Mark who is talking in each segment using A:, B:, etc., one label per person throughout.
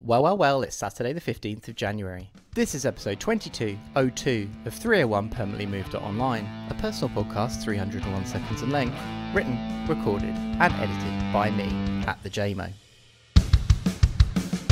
A: Well, it's Saturday the 15th of January. This is episode 2202 of 301 Permanently Moved Online, a personal podcast 301 seconds in length, written, recorded and edited by me, at the JMO.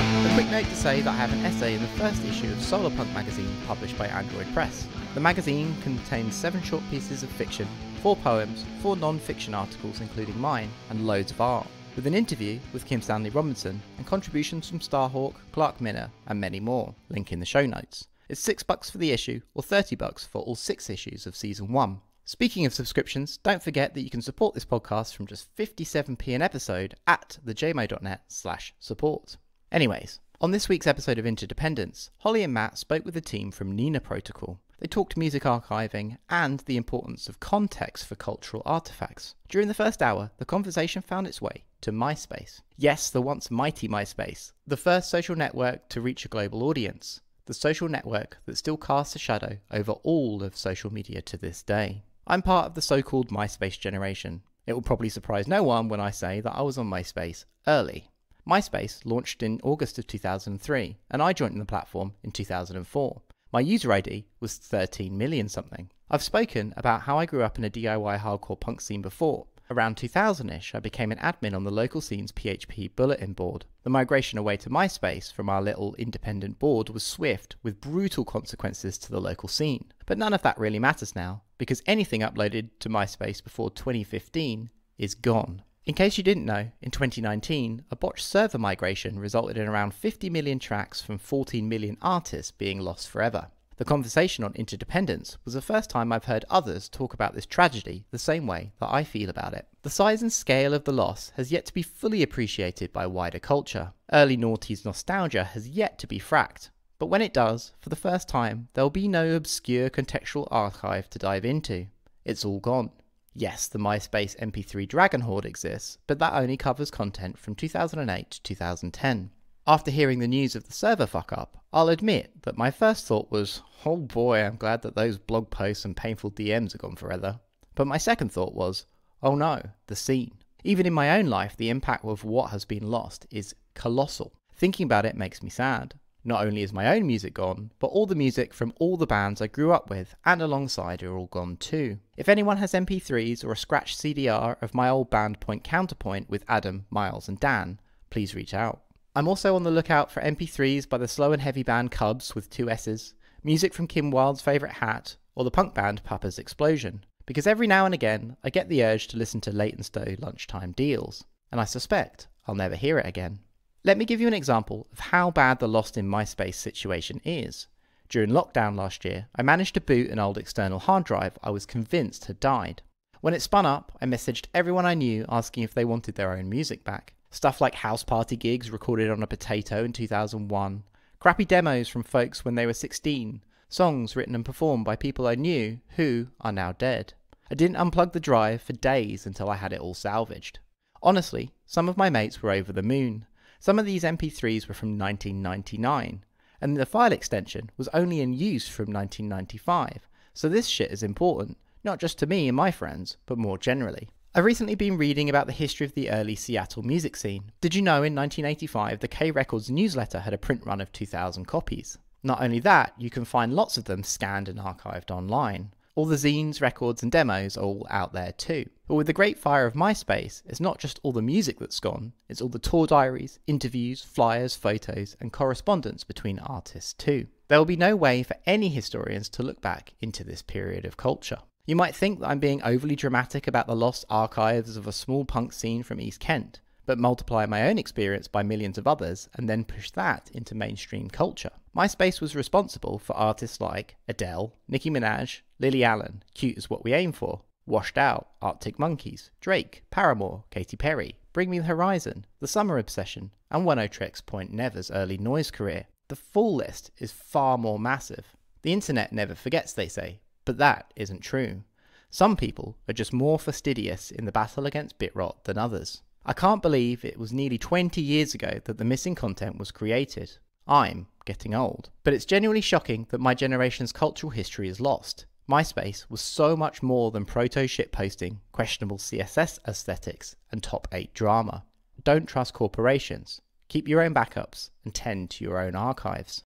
A: A quick note to say that I have an essay in the first issue of Solarpunk magazine published by Android Press. The magazine contains 7 short pieces of fiction, 4 poems, 4 non-fiction articles including mine, and loads of art, with an interview with Kim Stanley Robinson and contributions from Starhawk, Clark Minner and many more, link in the show notes. It's $6 for the issue or $30 for all 6 issues of season 1. Speaking of subscriptions, don't forget that you can support this podcast from just 57p an episode at thejmo.net/support. Anyways, on this week's episode of Interdependence, Holly and Matt spoke with the team from Nina Protocol. They talked music archiving and the importance of context for cultural artifacts. During the first hour, the conversation found its way to MySpace. Yes, the once mighty MySpace, the first social network to reach a global audience, the social network that still casts a shadow over all of social media to this day. I'm part of the so-called MySpace generation. It will probably surprise no one when I say that I was on MySpace early. MySpace launched in August of 2003, and I joined the platform in 2004. My user ID was 13 million something. I've spoken about how I grew up in a DIY hardcore punk scene before. Around 2000-ish, I became an admin on the local scene's PHP bulletin board. The migration away to MySpace from our little independent board was swift, with brutal consequences to the local scene. But none of that really matters now, because anything uploaded to MySpace before 2015 is gone. In case you didn't know, in 2019, a botched server migration resulted in around 50 million tracks from 14 million artists being lost forever. The conversation on Interdependence was the first time I've heard others talk about this tragedy the same way that I feel about it. The size and scale of the loss has yet to be fully appreciated by wider culture. Early noughties nostalgia has yet to be fracked, but when it does, for the first time, there will be no obscure contextual archive to dive into. It's all gone. Yes, the MySpace MP3 Dragon Horde exists, but that only covers content from 2008 to 2010. After hearing the news of the server fuck-up, I'll admit that my first thought was, oh boy, I'm glad that those blog posts and painful DMs are gone forever. But my second thought was, oh no, the scene. Even in my own life, the impact of what has been lost is colossal. Thinking about it makes me sad. Not only is my own music gone, but all the music from all the bands I grew up with and alongside are all gone too. If anyone has MP3s or a scratched CDR of my old band Point Counterpoint with Adam, Miles and Dan, please reach out. I'm also on the lookout for MP3s by the slow and heavy band Cubs with 2 S's, music from Kim Wilde's favourite Hat, or the punk band Papa's Explosion. Because every now and again, I get the urge to listen to Leytonstone Lunchtime Deals, and I suspect I'll never hear it again. Let me give you an example of how bad the lost in MySpace situation is. During lockdown last year, I managed to boot an old external hard drive I was convinced had died. When it spun up, I messaged everyone I knew asking if they wanted their own music back. Stuff like house party gigs recorded on a potato in 2001, crappy demos from folks when they were 16, songs written and performed by people I knew who are now dead. I didn't unplug the drive for days until I had it all salvaged. Honestly, some of my mates were over the moon. Some of these MP3s were from 1999, and the file extension was only in use from 1995, so this shit is important, not just to me and my friends, but more generally. I've recently been reading about the history of the early Seattle music scene. Did you know in 1985 the K Records newsletter had a print run of 2,000 copies? Not only that, you can find lots of them scanned and archived online. All the zines, records and demos are all out there too. But with the great fire of MySpace, it's not just all the music that's gone, it's all the tour diaries, interviews, flyers, photos and correspondence between artists too. There will be no way for any historians to look back into this period of culture. You might think that I'm being overly dramatic about the lost archives of a small punk scene from East Kent, but multiply my own experience by millions of others and then push that into mainstream culture. MySpace was responsible for artists like Adele, Nicki Minaj, Lily Allen, Cute Is What We Aim For, Washed Out, Arctic Monkeys, Drake, Paramore, Katy Perry, Bring Me the Horizon, The Summer Obsession, and One-O-Trix Point Never's early noise career. The full list is far more massive. The internet never forgets, they say, but that isn't true. Some people are just more fastidious in the battle against bit rot than others. I can't believe it was nearly 20 years ago that the missing content was created. I'm getting old. But it's genuinely shocking that my generation's cultural history is lost. MySpace was so much more than proto-shitposting, questionable CSS aesthetics, and top 8 drama. Don't trust corporations. Keep your own backups and tend to your own archives.